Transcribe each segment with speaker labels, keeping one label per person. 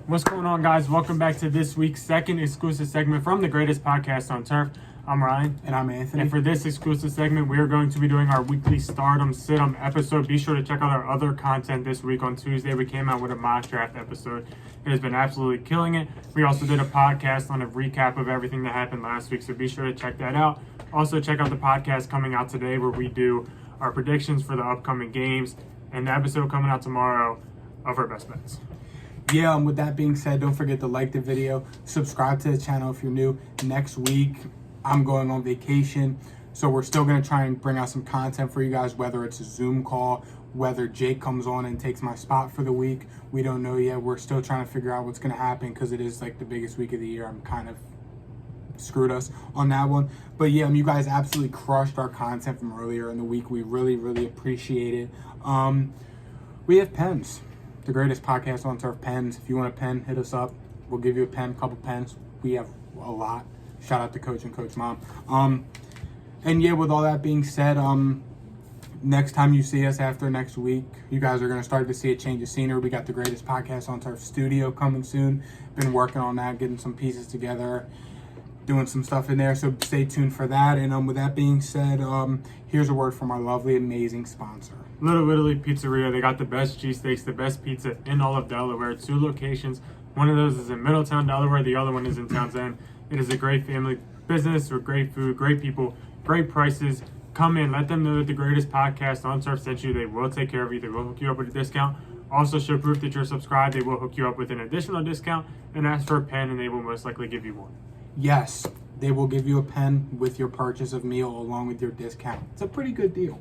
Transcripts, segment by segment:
Speaker 1: What's going on, guys? Welcome back to this week's second exclusive segment from the greatest podcast on turf. I'm Ryan.
Speaker 2: And I'm Anthony.
Speaker 1: And for this exclusive segment, we are going to be doing our weekly Stardom Sit-em episode. Be sure to check out our other content this week. On Tuesday, we came out with a mock draft episode. It has been absolutely killing it. We also did a podcast on a recap of everything that happened last week, so be sure to check that out. Also, check out the podcast coming out today where we do our predictions for the upcoming games and the episode coming out tomorrow of our best bets.
Speaker 2: Yeah, with that being said, don't forget to like the video, subscribe to the channel if you're new. Next week, I'm going on vacation, so we're still going to try and bring out some content for you guys, whether it's a Zoom call, whether Jake comes on and takes my spot for the week. We don't know yet. We're still trying to figure out what's going to happen because it is like the biggest week of the year. I'm kind of screwed us on that one. But yeah, you guys absolutely crushed our content from earlier in the week. We really appreciate it. We have pens. The greatest podcast on turf, pens. If you want a pen, hit us up. We'll give you a pen, couple pens. We have a lot. Shout out to Coach and Coach Mom. And yeah, with all that being said, next time you see us after next week, you guys are going to start to see a change of scenery. We got the greatest podcast on turf studio coming soon. Been working on that, getting some pieces together, doing some stuff in there. So stay tuned for that. And with that being said, here's a word from our lovely, amazing sponsor.
Speaker 1: Little Italy Pizzeria. They got the best cheesesteaks, the best pizza in all of Delaware. 2 locations. One of those is in Middletown, Delaware. The other one is in Townsend. It is a great family business with great food, great people, great prices. Come in. Let them know that the greatest podcast on turf sent you. They will take care of you. They will hook you up with a discount. Also, show proof that you're subscribed. They will hook you up with an additional discount and ask for a pen, and they will most likely give you one.
Speaker 2: Yes, they will give you a pen with your purchase of meal along with your discount. It's a pretty good deal.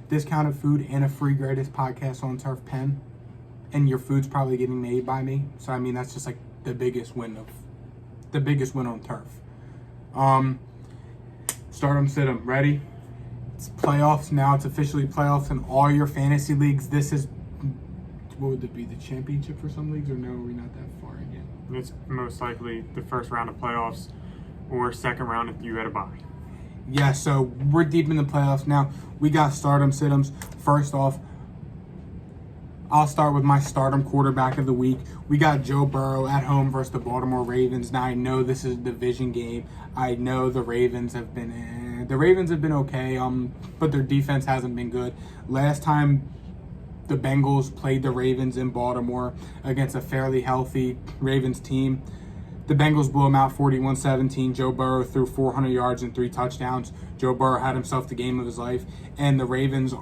Speaker 2: Discounted food and a free greatest podcast on turf pen, and your food's probably getting made by me. So I mean, that's just like the biggest win on turf. Stardom Sit-em. Ready? It's playoffs now. It's officially playoffs in all your fantasy leagues. This is, what would it be, the championship for some leagues, or no, are we not that far in yet?
Speaker 1: It's most likely the first round of playoffs or second round if you had a bye.
Speaker 2: Yeah, so we're deep in the playoffs now. We got Stardom Sit-ems. First off, I'll start with my Stardom quarterback of the week. We got Joe Burrow at home versus the Baltimore Ravens. Now, I know this is a division game. I know the Ravens have been okay, but their defense hasn't been good. Last time the Bengals played the Ravens in Baltimore against a fairly healthy Ravens team, the Bengals blew them out 41-17. Joe Burrow threw 400 yards and 3 touchdowns. Joe Burrow had himself the game of his life. And the Ravens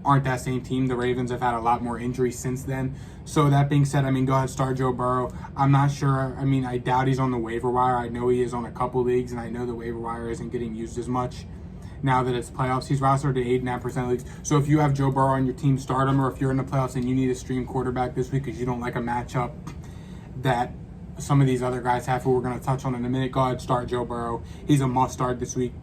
Speaker 2: aren't that same team. The Ravens have had a lot more injuries since then. So that being said, go ahead, start Joe Burrow. I'm not sure. I doubt he's on the waiver wire. I know he is on a couple leagues, and I know the waiver wire isn't getting used as much now that it's playoffs. He's rostered to 8.5% of leagues. So if you have Joe Burrow on your team, start him. Or if you're in the playoffs and you need a stream quarterback this week because you don't like a matchup that some of these other guys have, who we're going to touch on in a minute, go ahead, start Joe Burrow. He's a must-start this week.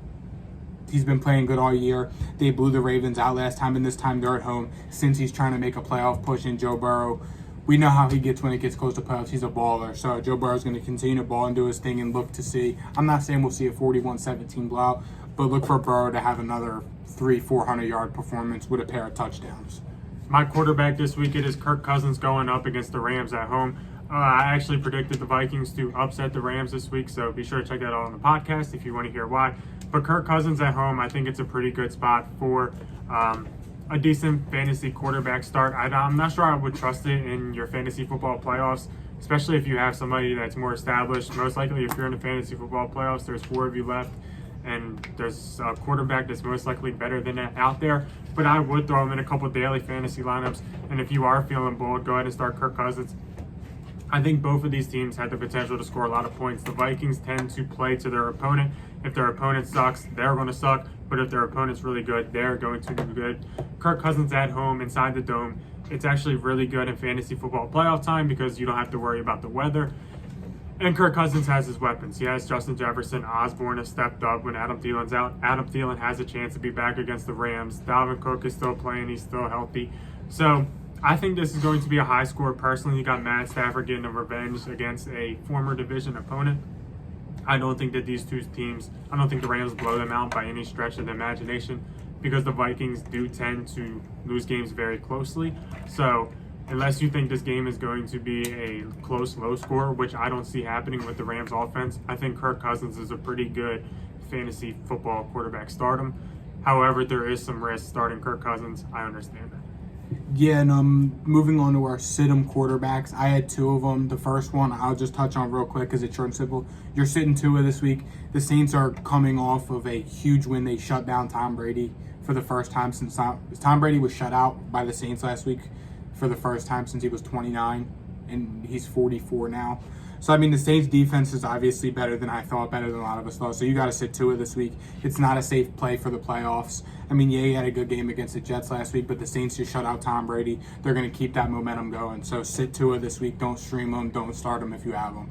Speaker 2: He's been playing good all year. They blew the Ravens out last time, and this time they're at home. Since he's trying to make a playoff push in Joe Burrow, we know how he gets when it gets close to playoffs. He's a baller. So Joe Burrow's going to continue to ball and do his thing and look to see. I'm not saying we'll see a 41-17 blowout, but look for Burrow to have another 400-yard performance with a pair of touchdowns.
Speaker 1: My quarterback this week, it is Kirk Cousins going up against the Rams at home. I actually predicted the Vikings to upset the Rams this week, so be sure to check that out on the podcast if you want to hear why. But Kirk Cousins at home, I think it's a pretty good spot for a decent fantasy quarterback start. I'm not sure I would trust it in your fantasy football playoffs, especially if you have somebody that's more established. Most likely, if you're in the fantasy football playoffs, there's 4 of you left, and there's a quarterback that's most likely better than that out there. But I would throw him in a couple daily fantasy lineups, and if you are feeling bold, go ahead and start Kirk Cousins. I think both of these teams had the potential to score a lot of points. The Vikings tend to play to their opponent. If their opponent sucks, they're going to suck. But if their opponent's really good, they're going to be good. Kirk Cousins at home inside the dome, it's actually really good in fantasy football playoff time because you don't have to worry about the weather. And Kirk Cousins has his weapons. He has Justin Jefferson. Osborne has stepped up when Adam Thielen's out. Adam Thielen has a chance to be back against the Rams. Dalvin Cook is still playing. He's still healthy. So I think this is going to be a high score. Personally, you got Matt Stafford getting a revenge against a former division opponent. I don't think that these two teams, I don't think the Rams blow them out by any stretch of the imagination because the Vikings do tend to lose games very closely. So unless you think this game is going to be a close, low score, which I don't see happening with the Rams offense, I think Kirk Cousins is a pretty good fantasy football quarterback. Start him. However, there is some risk starting Kirk Cousins. I understand that.
Speaker 2: Yeah, and moving on to our sit-em quarterbacks, I had two of them. The first one I'll just touch on real quick because it's short and simple. You're sitting Tua this week. The Saints are coming off of a huge win. They shut down Tom Brady for the first time since Tom Brady was shut out by the Saints last week for the first time since he was 29, and he's 44 now. So, I mean, the Saints defense is obviously better than I thought, better than a lot of us thought. So you got to sit Tua this week. It's not a safe play for the playoffs. I mean, yeah, he had a good game against the Jets last week, but the Saints just shut out Tom Brady. They're going to keep that momentum going. So sit Tua this week. Don't stream him. Don't start him if you have him.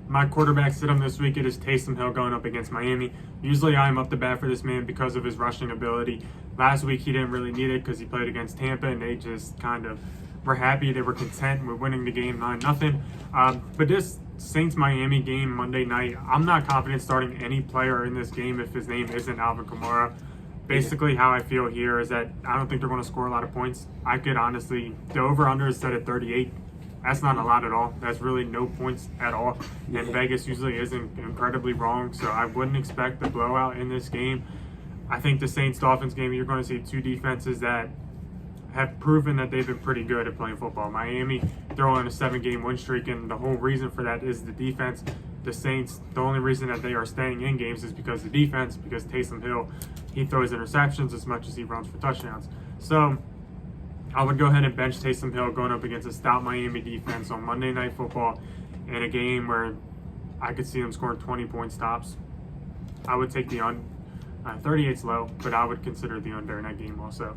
Speaker 1: My quarterback sit him this week. It is Taysom Hill going up against Miami. Usually I'm up to bat for this man because of his rushing ability. Last week he didn't really need it because he played against Tampa, and they just kind of were happy. They were content with winning the game 9-0. But this Saints-Miami game Monday night, I'm not confident starting any player in this game if his name isn't Alvin Kamara. Basically, how I feel here is that I don't think they're going to score a lot of points. I could honestly, the over-under is set at 38. That's not a lot at all. That's really no points at all. And Vegas usually isn't incredibly wrong, so I wouldn't expect a blowout in this game. I think the Saints-Dolphins game, you're going to see two defenses that have proven that they've been pretty good at playing football. Miami, they're on a 7-game win streak, and the whole reason for that is the defense. The Saints, the only reason that they are staying in games is because of the defense, because Taysom Hill, he throws interceptions as much as he runs for touchdowns. So I would go ahead and bench Taysom Hill going up against a stout Miami defense on Monday Night Football in a game where I could see them scoring 20 point stops. I would take the 38's low, but I would consider the under in that game also.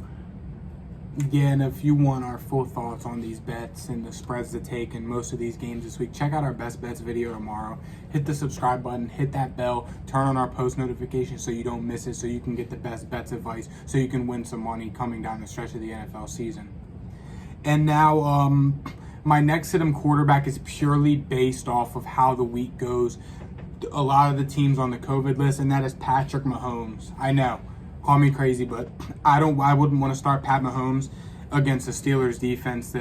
Speaker 2: Yeah, and if you want our full thoughts on these bets and the spreads to take in most of these games this week, check out our best bets video tomorrow. Hit the subscribe button, hit that bell, turn on our post notifications so you don't miss it, so you can get the best bets advice, so you can win some money coming down the stretch of the NFL season. And now, my next sit-em quarterback is purely based off of how the week goes. A lot of the teams on the COVID list, and that is Patrick Mahomes. I know. Call me crazy, but I wouldn't want to start Pat Mahomes against a Steelers defense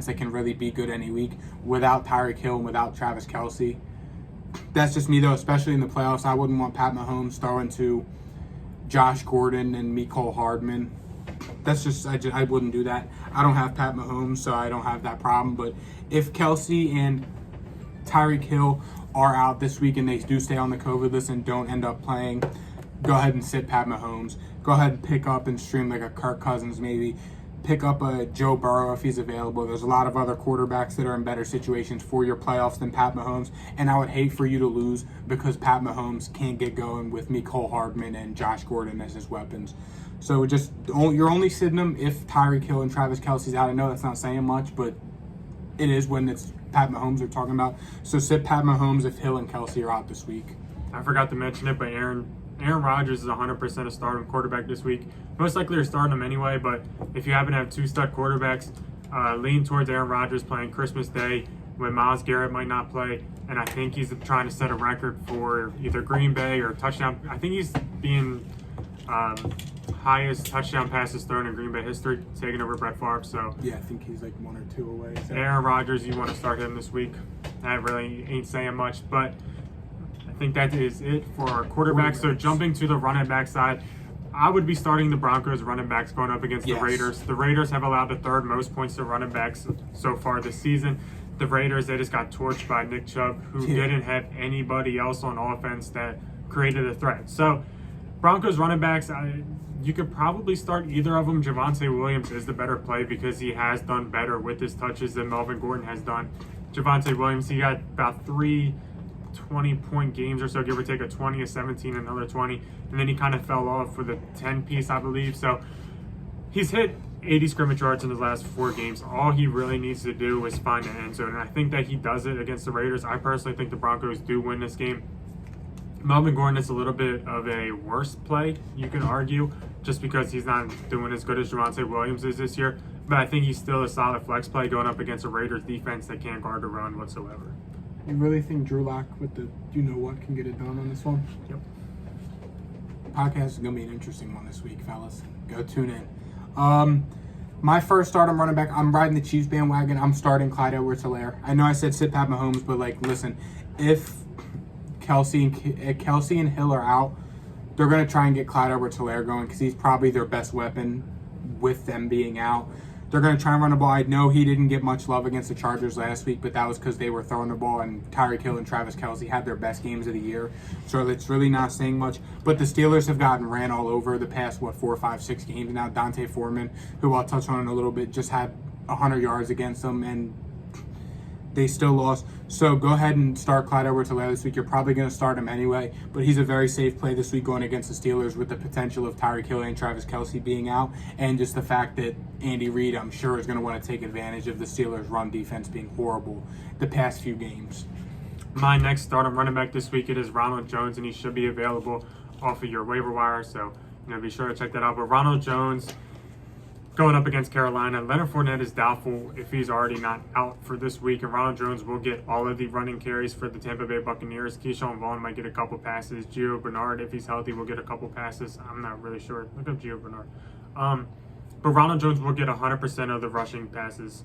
Speaker 2: that can really be good any week without Tyreek Hill and without Travis Kelce. That's just me though, especially in the playoffs. I wouldn't want Pat Mahomes throwing to Josh Gordon and Mecole Hardman. That's just I wouldn't do that. I don't have Pat Mahomes, so I don't have that problem. But if Kelce and Tyreek Hill are out this week and they do stay on the COVID list and don't end up playing, go ahead and sit Pat Mahomes. Go ahead and pick up and stream like a Kirk Cousins maybe. Pick up a Joe Burrow if he's available. There's a lot of other quarterbacks that are in better situations for your playoffs than Pat Mahomes. And I would hate for you to lose because Pat Mahomes can't get going with Mecole Hardman and Josh Gordon as his weapons. So you're only sitting them if Tyreek Hill and Travis Kelce's out. I know that's not saying much, but it is when it's Pat Mahomes we're talking about. So sit Pat Mahomes if Hill and Kelce are out this week.
Speaker 1: I forgot to mention it, but Aaron Rodgers is 100% a starting quarterback this week. Most likely you're starting him anyway, but if you happen to have two stud quarterbacks, lean towards Aaron Rodgers playing Christmas Day when Myles Garrett might not play. And I think he's trying to set a record for either Green Bay or touchdown. I think he's being highest touchdown passes thrown in Green Bay history, taking over Brett Favre. So
Speaker 2: yeah, I think he's like 1 or 2 away. So.
Speaker 1: Aaron Rodgers, you want to start him this week. That really ain't saying much, but I think that is it for our quarterbacks. So jumping to the running back side, I would be starting the Broncos running backs going up against the Raiders. The Raiders have allowed the third most points to running backs so far this season. The Raiders, they just got torched by Nick Chubb, who didn't have anybody else on offense that created a threat. So Broncos running backs, you could probably start either of them. Javonte Williams is the better play because he has done better with his touches than Melvin Gordon has done. Javonte Williams, he got about 3 20-point games or so, give or take a 20, a 17, another 20, and then he kind of fell off with a 10-piece, I believe. So he's hit 80 scrimmage yards in his last 4 games. All he really needs to do is find an end zone, and I think that he does it against the Raiders. I personally think the Broncos do win this game. Melvin Gordon is a little bit of a worse play, you can argue, just because he's not doing as good as Javonte Williams is this year, but I think he's still a solid flex play going up against a Raiders defense that can't guard the run whatsoever.
Speaker 2: You really think Drew Lock with the you-know-what can get it done on this one?
Speaker 1: Yep.
Speaker 2: Podcast is going to be an interesting one this week, fellas. Go tune in. My first stardom running back, I'm riding the Chiefs bandwagon. I'm starting Clyde Edwards-Helaire. I know I said sit Pat Mahomes, but listen, if Kelsey and Hill are out, they're going to try and get Clyde Edwards-Helaire going because he's probably their best weapon with them being out. They're going to try and run the ball. I know he didn't get much love against the Chargers last week, but that was because they were throwing the ball, and Tyreek Hill and Travis Kelce had their best games of the year. So it's really not saying much. But the Steelers have gotten ran all over the past, 4, 5, 6 games now. Dante Foreman, who I'll touch on in a little bit, just had 100 yards against them, and they still lost. So go ahead and start Clyde Edwards-Helaire this week. You're probably going to start him anyway, but he's a very safe play this week going against the Steelers with the potential of Tyreek Hill and Travis Kelce being out, and just the fact that Andy Reid, I'm sure, is going to want to take advantage of the Steelers' run defense being horrible the past few games.
Speaker 1: My next stardom running back this week, it is Ronald Jones, and he should be available off of your waiver wire, so be sure to check that out. But Ronald Jones going up against Carolina. Leonard Fournette is doubtful if he's already not out for this week, and Ronald Jones will get all of the running carries for the Tampa Bay Buccaneers. Keyshawn Vaughn might get a couple passes. Gio Bernard, if he's healthy, will get a couple passes. I'm not really sure. Look up Gio Bernard. But Ronald Jones will get 100% of the rushing passes.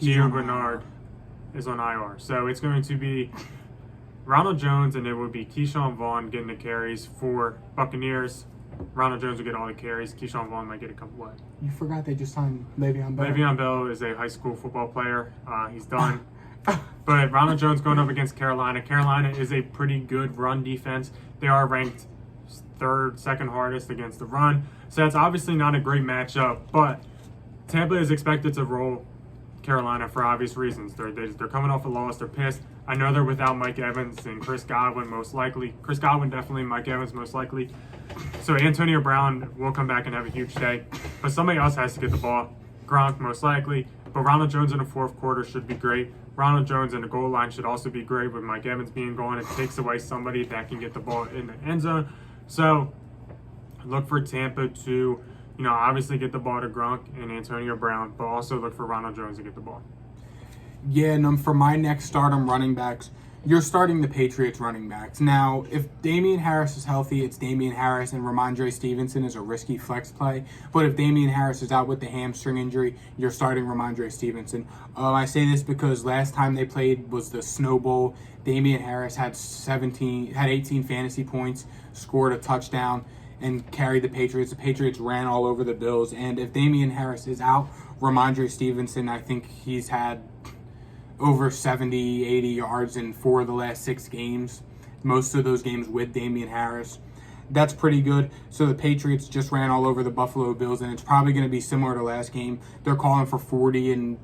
Speaker 1: Gio Bernard is on IR. So it's going to be Ronald Jones, and it will be Keyshawn Vaughn getting the carries for Buccaneers. Ronald Jones will get all the carries. Keyshawn Vaughn might get a couple. What?
Speaker 2: You forgot they just signed Le'Veon Bell.
Speaker 1: Le'Veon Bell is a high school football player. He's done. But Ronald Jones going up against Carolina. Carolina is a pretty good run defense. They are ranked second hardest against the run. So that's obviously not a great matchup. But Tampa is expected to roll Carolina for obvious reasons. They're coming off a loss. They're pissed. I know they're without Mike Evans and Chris Godwin most likely. Chris Godwin definitely, Mike Evans most likely. So Antonio Brown will come back and have a huge day. But somebody else has to get the ball. Gronk most likely. But Ronald Jones in the fourth quarter should be great. Ronald Jones in the goal line should also be great with Mike Evans being gone. It takes away somebody that can get the ball in the end zone. So look for Tampa to, obviously get the ball to Gronk and Antonio Brown, but also look for Ronald Jones to get the ball.
Speaker 2: Yeah, and for my next stardom running backs, you're starting the Patriots running backs. Now, if Damian Harris is healthy, it's Damian Harris, and Ramondre Stevenson is a risky flex play. But if Damian Harris is out with the hamstring injury, you're starting Ramondre Stevenson. I say this because last time they played was the Snow Bowl. Damian Harris had 18 fantasy points, scored a touchdown, and carried the Patriots. The Patriots ran all over the Bills. And if Damian Harris is out, Ramondre Stevenson, I think he's had over 70, 80 yards in 4 of the last 6 games. Most of those games with Damian Harris. That's pretty good. So the Patriots just ran all over the Buffalo Bills, and it's probably going to be similar to last game. They're calling for 40 and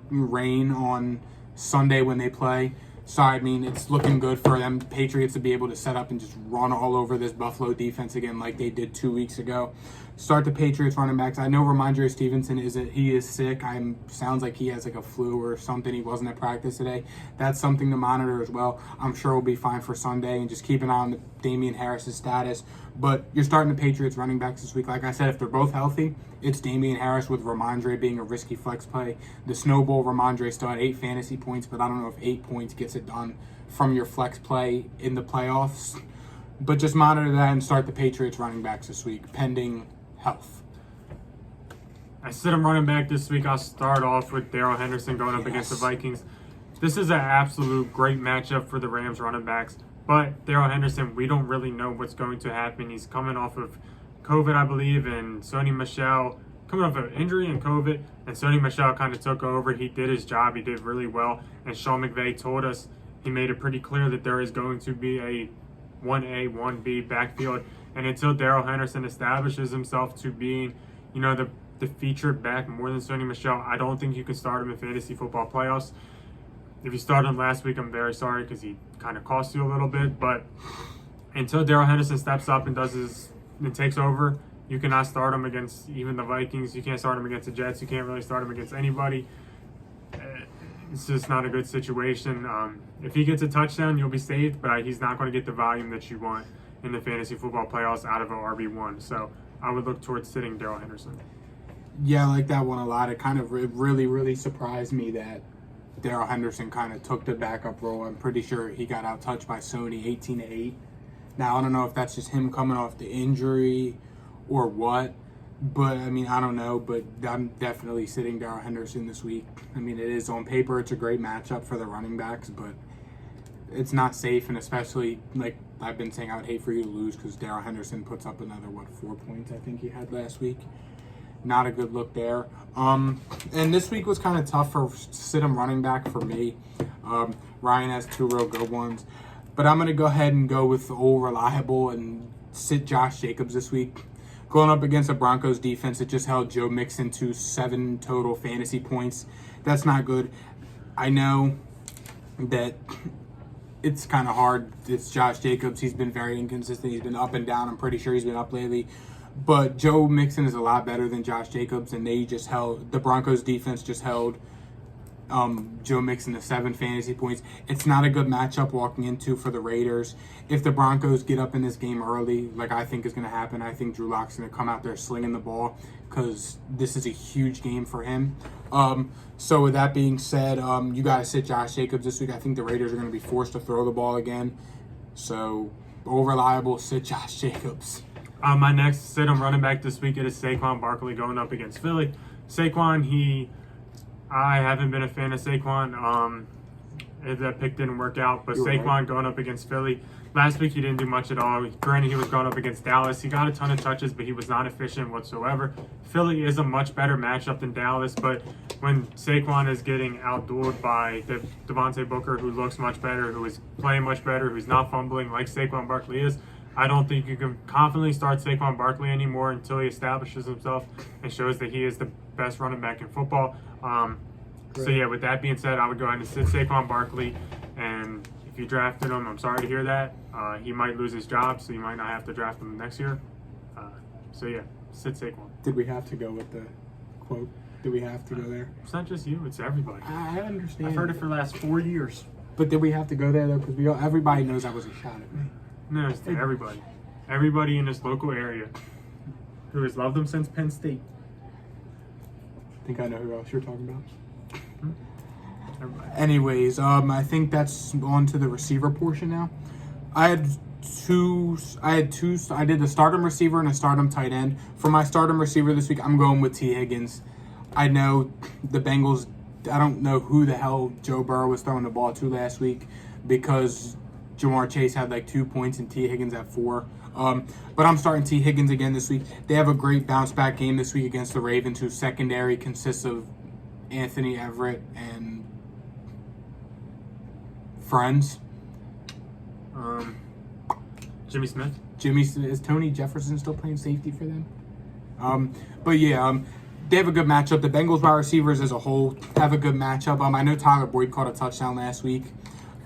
Speaker 2: rain on Sunday when they play. So, it's looking good for them, Patriots, to be able to set up and just run all over this Buffalo defense again like they did 2 weeks ago. Start the Patriots running backs. I know Ramondre Stevenson is sick. Sounds like he has a flu or something. He wasn't at practice today. That's something to monitor as well. I'm sure we'll be fine for Sunday, and just keep an eye on Damian Harris' status. But you're starting the Patriots running backs this week. Like I said, if they're both healthy, it's Damian Harris with Ramondre being a risky flex play. The Snow Bowl, Ramondre still had 8 fantasy points, but I don't know if 8 points gets it done from your flex play in the playoffs. But just monitor that and start the Patriots running backs this week, pending health.
Speaker 1: I sit him running back this week. I'll start off with Darrell Henderson going up against the Vikings. This is an absolute great matchup for the Rams running backs. But Darrell Henderson, we don't really know what's going to happen. He's coming off of COVID, I believe, and Sony Michel coming off of injury and COVID, and Sony Michel kind of took over. He did his job. He did really well. And Sean McVay told us, he made it pretty clear that there is going to be a 1A, 1B backfield. And until Darrell Henderson establishes himself to being, the featured back more than Sony Michel, I don't think you can start him in fantasy football playoffs. If you started him last week, I'm very sorry because he kind of cost you a little bit. But until Darrell Henderson steps up and takes over, you cannot start him against even the Vikings. You can't start him against the Jets. You can't really start him against anybody. It's just not a good situation. If he gets a touchdown, you'll be saved, but he's not going to get the volume that you want in the fantasy football playoffs out of an RB1. So I would look towards sitting Darrell Henderson.
Speaker 2: Yeah, I like that one a lot. It kind of really, really surprised me that Darrell Henderson kind of took the backup role. I'm pretty sure he got out-touched by Sony 18-8. Now, I don't know if that's just him coming off the injury or what, But, I mean, I don't know, but I'm definitely sitting Darrell Henderson this week. I mean, it is on paper, it's a great matchup for the running backs, but it's not safe, and especially, like I've been saying, I would hate for you to lose because Darrell Henderson puts up another, 4 points I think he had last week. Not a good look there. And this week was kind of tough for sit-em running back for me. Ryan has 2 real good ones. But I'm going to go ahead and go with the old reliable and sit Josh Jacobs this week. Going up against the Broncos defense, it just held Joe Mixon to 7 total fantasy points. That's not good. I know that it's kind of hard. It's Josh Jacobs. He's been very inconsistent. He's been up and down. I'm pretty sure he's been up lately. But Joe Mixon is a lot better than Josh Jacobs, and the Broncos defense just held Joe Mixon to 7 fantasy points. It's not a good matchup walking into for the Raiders. If the Broncos get up in this game early, like I think is going to happen, I think Drew Lock's going to come out there slinging the ball because this is a huge game for him. So with that being said, you got to sit Josh Jacobs this week. I think the Raiders are going to be forced to throw the ball again. So, reliable, sit Josh Jacobs.
Speaker 1: My next sit-em running back this week, it is Saquon Barkley going up against Philly. Saquon, I haven't been a fan of Saquon. That pick didn't work out, but Saquon going up against Philly. Last week he didn't do much at all. Granted, he was going up against Dallas. He got a ton of touches, but he was not efficient whatsoever. Philly is a much better matchup than Dallas, but when Saquon is getting outdueled by Devontae Booker, who looks much better, who is playing much better, who's not fumbling like Saquon Barkley is, I don't think you can confidently start Saquon Barkley anymore until he establishes himself and shows that he is the best running back in football. So yeah, with that being said, I would go ahead and sit Saquon Barkley, and if you drafted him, I'm sorry to hear that. He might lose his job, so you might not have to draft him next year. So yeah, sit Saquon.
Speaker 2: Did we have to go with the quote? Did we have to go there?
Speaker 1: It's not just you, it's everybody.
Speaker 2: I understand.
Speaker 1: I've heard it for the last 4 years.
Speaker 2: But did we have to go there though? Because everybody knows that was a shot at me.
Speaker 1: No, it's to everybody. Everybody in this local area who has loved him since Penn State.
Speaker 2: I think I know who else you're talking about.
Speaker 1: Everybody.
Speaker 2: Anyways, I think that's on to the receiver portion now. I did the stardom receiver and a stardom tight end. For my stardom receiver this week, I'm going with T. Higgins. I know the Bengals, I don't know who the hell Joe Burrow was throwing the ball to last week because Jamar Chase had 2 points and T. Higgins had 4. But I'm starting T. Higgins again this week. They have a great bounce back game this week against the Ravens, whose secondary consists of Anthony Everett and friends.
Speaker 1: Jimmy Smith.
Speaker 2: Is Tony Jefferson still playing safety for them? But yeah, they have a good matchup. The Bengals wide receivers as a whole have a good matchup. I know Tyler Boyd caught a touchdown last week.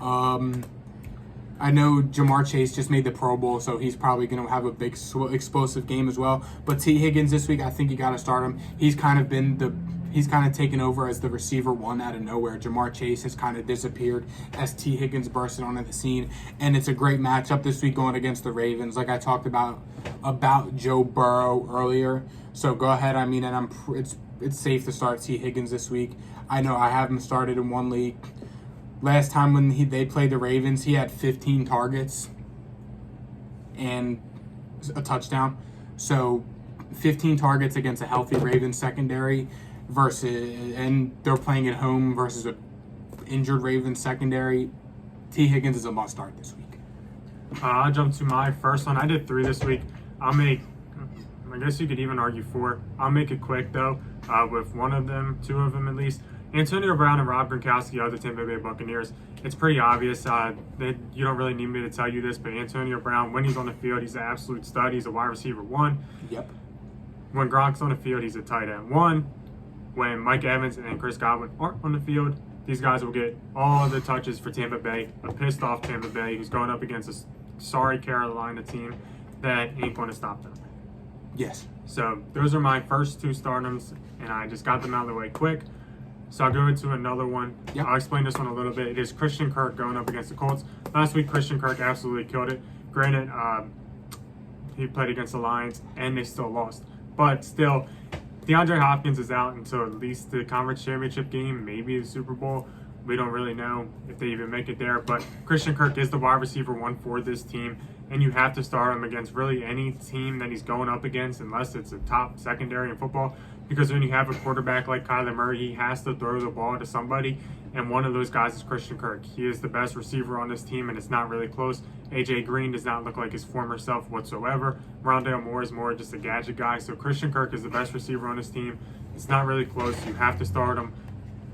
Speaker 2: I know Jamar Chase just made the Pro Bowl, so he's probably going to have a big explosive game as well. But T. Higgins this week, I think you got to start him. He's kind of taken over as the receiver 1 out of nowhere. Jamar Chase has kind of disappeared as T. Higgins bursted onto the scene. And it's a great matchup this week going against the Ravens, like I talked about Joe Burrow earlier. So go ahead. I mean, and it's safe to start T. Higgins this week. I know I have him started in one league. Last time when they played the Ravens, he had 15 targets and a touchdown. So 15 targets against a healthy Ravens secondary and they're playing at home versus an injured Ravens secondary. T. Higgins is a must start this week.
Speaker 1: I'll jump to my first one. I did 3 this week. I guess you could even argue 4. I'll make it quick though, with one of them, 2 of them at least. Antonio Brown and Rob Gronkowski are the Tampa Bay Buccaneers. It's pretty obvious that you don't really need me to tell you this, but Antonio Brown, when he's on the field, he's an absolute stud. He's a wide receiver 1.
Speaker 2: Yep.
Speaker 1: When Gronk's on the field, he's a tight end 1. When Mike Evans and Chris Godwin aren't on the field, these guys will get all the touches for Tampa Bay. A pissed off Tampa Bay who's going up against a sorry Carolina team that ain't going to stop them.
Speaker 2: Yes.
Speaker 1: So those are my first 2 stardoms, and I just got them out of the way quick. So I'll go into another one.
Speaker 2: Yep.
Speaker 1: I'll explain this one a little bit. It is Christian Kirk going up against the Colts. Last week, Christian Kirk absolutely killed it. Granted, he played against the Lions, and they still lost. But still, DeAndre Hopkins is out until at least the conference championship game, maybe the Super Bowl. We don't really know if they even make it there. But Christian Kirk is the wide receiver 1 for this team. and you have to start him against really any team that he's going up against, unless it's a top secondary in football. Because when you have a quarterback like Kyler Murray, he has to throw the ball to somebody, and one of those guys is Christian Kirk. He is the best receiver on this team, and it's not really close. A.J. Green does not look like his former self whatsoever. Rondale Moore is more just a gadget guy. So Christian Kirk is the best receiver on this team. It's not really close. You have to start him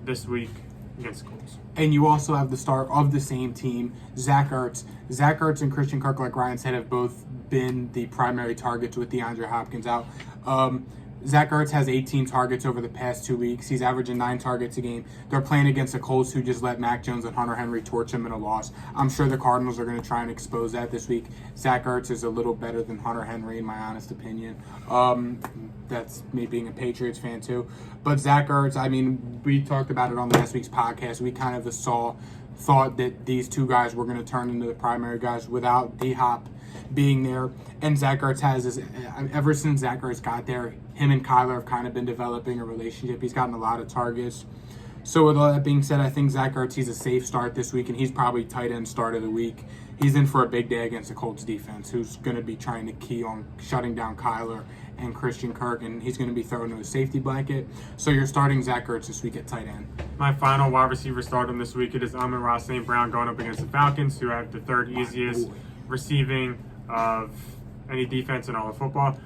Speaker 1: this week against the Colts.
Speaker 2: And you also have the start of the same team, Zach Ertz. Zach Ertz and Christian Kirk, like Ryan said, have both been the primary targets with DeAndre Hopkins out. Zach Ertz has 18 targets over the past 2 weeks. He's averaging 9 targets a game. They're playing against the Colts, who just let Mac Jones and Hunter Henry torch him in a loss. I'm sure the Cardinals are going to try and expose that this week. Zach Ertz is a little better than Hunter Henry, in my honest opinion. That's me being a Patriots fan, too. But Zach Ertz, I mean, we talked about it on last week's podcast. We kind of thought that these two guys were going to turn into the primary guys without D-Hop being there. And Zach Ertz has this, ever since Zach Ertz got there, him and Kyler have kind of been developing a relationship. He's gotten a lot of targets. So with all that being said, I think Zach Ertz, he's a safe start this week, and he's probably tight end start of the week. He's in for a big day against the Colts defense, who's going to be trying to key on shutting down Kyler and Christian Kirk, and he's going to be thrown to a safety blanket. So you're starting Zach Ertz this week at tight end.
Speaker 1: My final wide receiver stardom this week, it is Amon-Ra St. Brown going up against the Falcons, who have the third easiest receiving of any defense in all of football.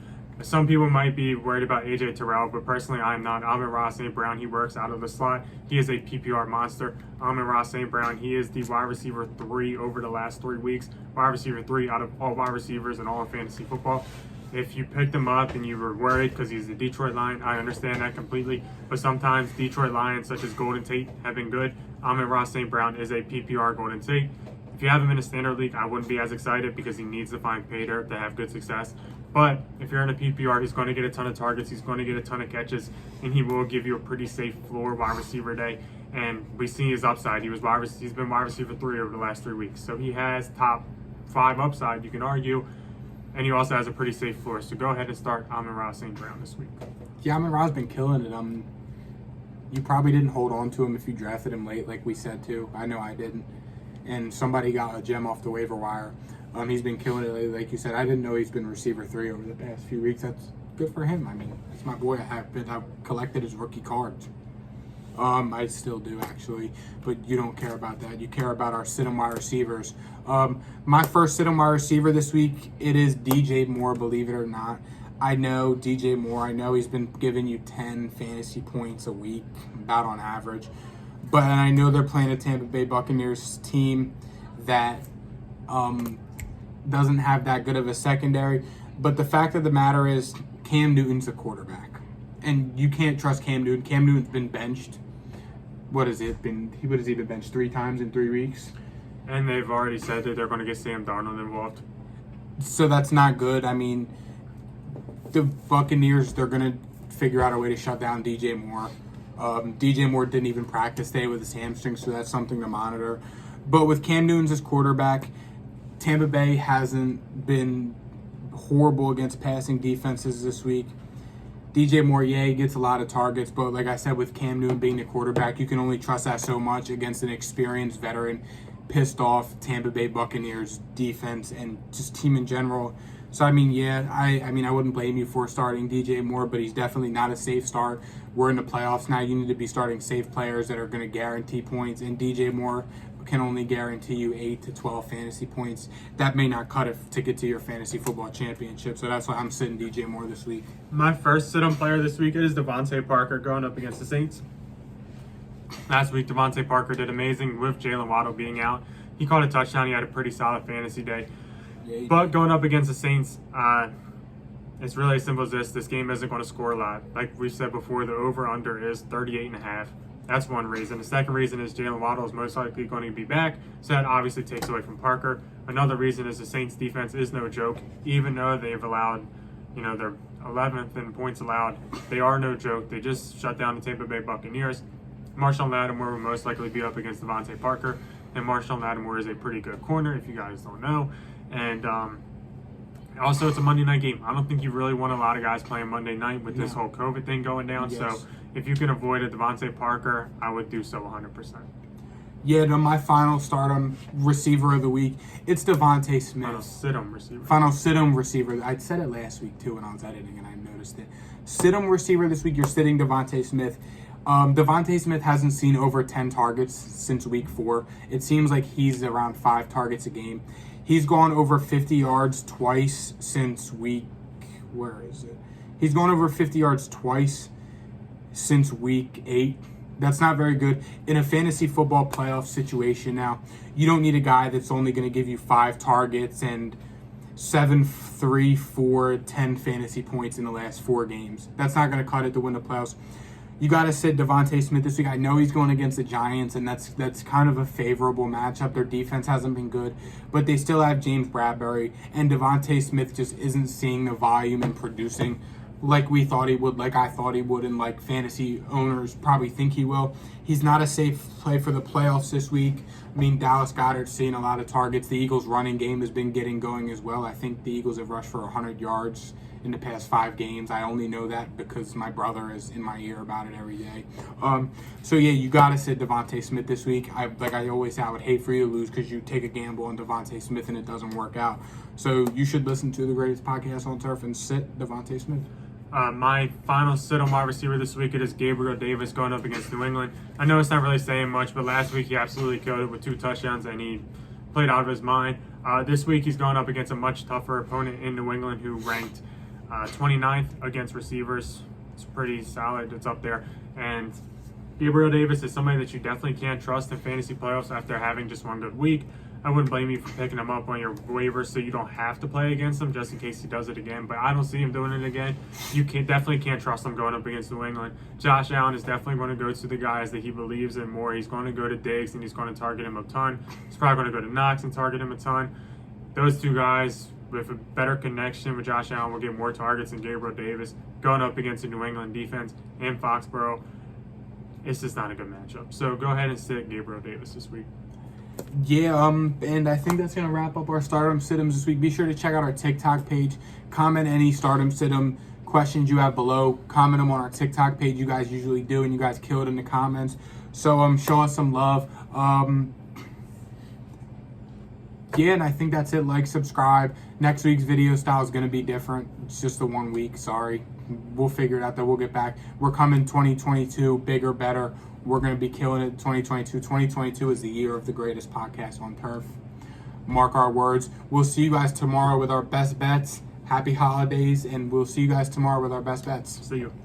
Speaker 1: Some people might be worried about A.J. Terrell, but personally I'm not. Amon-Ra St. Brown, he works out of the slot. He is a PPR monster. Amon-Ra St. Brown, he is the wide receiver 3 over the last 3 weeks. Wide receiver 3 out of all wide receivers in all of fantasy football. If you picked him up and you were worried because he's the Detroit Lion, I understand that completely. But sometimes Detroit Lions, such as Golden Tate, have been good. Amon-Ra St. Brown is a PPR Golden Tate. If you have him in a standard league, I wouldn't be as excited because he needs to find pay dirt to have good success. But if you're in a PPR, he's going to get a ton of targets, he's going to get a ton of catches, and he will give you a pretty safe floor wide receiver day. And we see his upside. He's been wide receiver 3 over the last 3 weeks. So he has top 5 upside, you can argue. And he also has a pretty safe floor. So go ahead and start Amon-Ra St. Brown this week.
Speaker 2: Yeah, Amon-Ra's been killing it. You probably didn't hold on to him if you drafted him late, like we said, too. I know I didn't. And somebody got a gem off the waiver wire. He's been killing it lately. Like you said, I didn't know he's been receiver 3 over the past few weeks. That's good for him. I mean, that's my boy. I've collected his rookie cards. I still do, actually. But you don't care about that. You care about our sit-em wide receivers. My first sit-em wide receiver this week, it is DJ Moore, believe it or not. I know DJ Moore. I know he's been giving you 10 fantasy points a week, about on average. But I know they're playing a Tampa Bay Buccaneers team that doesn't have that good of a secondary. But the fact of the matter is Cam Newton's the quarterback. And you can't trust Cam Newton. Cam Newton's been benched. What has he been benched 3 times in 3 weeks?
Speaker 1: And they've already said that they're going to get Sam Darnold involved.
Speaker 2: So that's not good. I mean, the Buccaneers, they're going to figure out a way to shut down DJ Moore. DJ Moore didn't even practice today with his hamstring, so that's something to monitor. But with Cam Newton as quarterback, Tampa Bay hasn't been horrible against passing defenses this week. DJ Moore, yeah, he gets a lot of targets, but like I said, with Cam Newton being the quarterback, you can only trust that so much against an experienced veteran, pissed off Tampa Bay Buccaneers defense and just team in general. So, I mean, yeah, I wouldn't blame you for starting DJ Moore, but he's definitely not a safe start. We're in the playoffs now. You need to be starting safe players that are going to guarantee points, and DJ Moore can only guarantee you 8 to 12 fantasy points. That may not cut it to get to your fantasy football championship, so that's why I'm sitting DJ Moore this week.
Speaker 1: My first sit-on player this week is Devontae Parker going up against the Saints. Last week, Devontae Parker did amazing with Jalen Waddle being out. He caught a touchdown. He had a pretty solid fantasy day.
Speaker 2: Yeah,
Speaker 1: But going up against the Saints, it's really as simple as this. This game isn't going to score a lot. Like we said before, the over-under is 38.5. That's one reason. The second reason is Jalen Waddle is most likely going to be back, so that obviously takes away from Parker. Another reason is the Saints' defense is no joke. Even though they've allowed, they're 11th in points allowed, they are no joke. They just shut down the Tampa Bay Buccaneers. Marshall Lattimore will most likely be up against Devontae Parker, and Marshall Lattimore is a pretty good corner, if you guys don't know. And also, it's a Monday night game. I don't think you really want a lot of guys playing Monday night with this whole COVID thing going down.
Speaker 2: Yes.
Speaker 1: So if you can avoid a Devontae Parker, I would do so 100%.
Speaker 2: Yeah, no, my final stardom receiver of the week, it's Devonte Smith.
Speaker 1: Final sit-em receiver.
Speaker 2: Final sit-em receiver. I said it last week, too, when I was editing, and I noticed it. Sit-em receiver this week, you're sitting Devonte Smith. Devonte Smith hasn't seen over 10 targets since week 4. It seems like he's around 5 targets a game. He's gone over 50 yards twice since week... Where is it? He's gone over 50 yards twice since week 8. That's not very good. In a fantasy football playoff situation now, you don't need a guy that's only going to give you 5 targets and 7, 3, 4, 10 fantasy points in the last 4 games. That's not going to cut it to win the playoffs. You got to sit Devonte Smith this week. I know he's going against the Giants, and that's kind of a favorable matchup. Their defense hasn't been good, but they still have James Bradbury, and Devonte Smith just isn't seeing the volume and producing like we thought he would, like I thought he would, and like fantasy owners probably think he will. He's not a safe play for the playoffs this week. I mean, Dallas Goedert's seeing a lot of targets. The Eagles' running game has been getting going as well. I think the Eagles have rushed for 100 yards in the past 5 games. I only know that because my brother is in my ear about it every day. So yeah, you gotta sit Devonte Smith this week. Like I always say, I would hate for you to lose because you take a gamble on Devonte Smith and it doesn't work out. So you should listen to the greatest podcast on turf and sit Devonte Smith.
Speaker 1: My final sit on wide receiver this week, it is Gabriel Davis going up against New England. I know it's not really saying much, but last week he absolutely killed it with 2 touchdowns and he played out of his mind. This week he's going up against a much tougher opponent in New England who ranked 29th against receivers. It's pretty solid. It's up there. And Gabriel Davis is somebody that you definitely can't trust in fantasy playoffs after having just 1 good week. I wouldn't blame you for picking him up on your waivers so you don't have to play against him just in case he does it again. But I don't see him doing it again. You definitely can't trust him going up against New England. Josh Allen is definitely going to go to the guys that he believes in more. He's going to go to Diggs and he's going to target him a ton. He's probably going to go to Knox and target him a ton. Those 2 guys with a better connection with Josh Allen will get more targets than Gabriel Davis going up against the New England defense in Foxborough. It's just not a good matchup. So go ahead and sit Gabriel Davis this week.
Speaker 2: Yeah, and I think that's going to wrap up our Stardom Sidems this week. Be sure to check out our TikTok page. Comment any Stardom Sitem questions you have below. Comment them on our TikTok page. You guys usually do, and you guys kill it in the comments. So show us some love. Yeah, and I think that's it. Like, subscribe. Next week's video style is going to be different. It's just the 1 week. Sorry. We'll figure it out, though. We'll get back. We're coming 2022, bigger, better. We're going to be killing it 2022. 2022 is the year of the greatest podcast on turf. Mark our words. We'll see you guys tomorrow with our best bets. Happy holidays, and we'll see you guys tomorrow with our best bets.
Speaker 1: See you.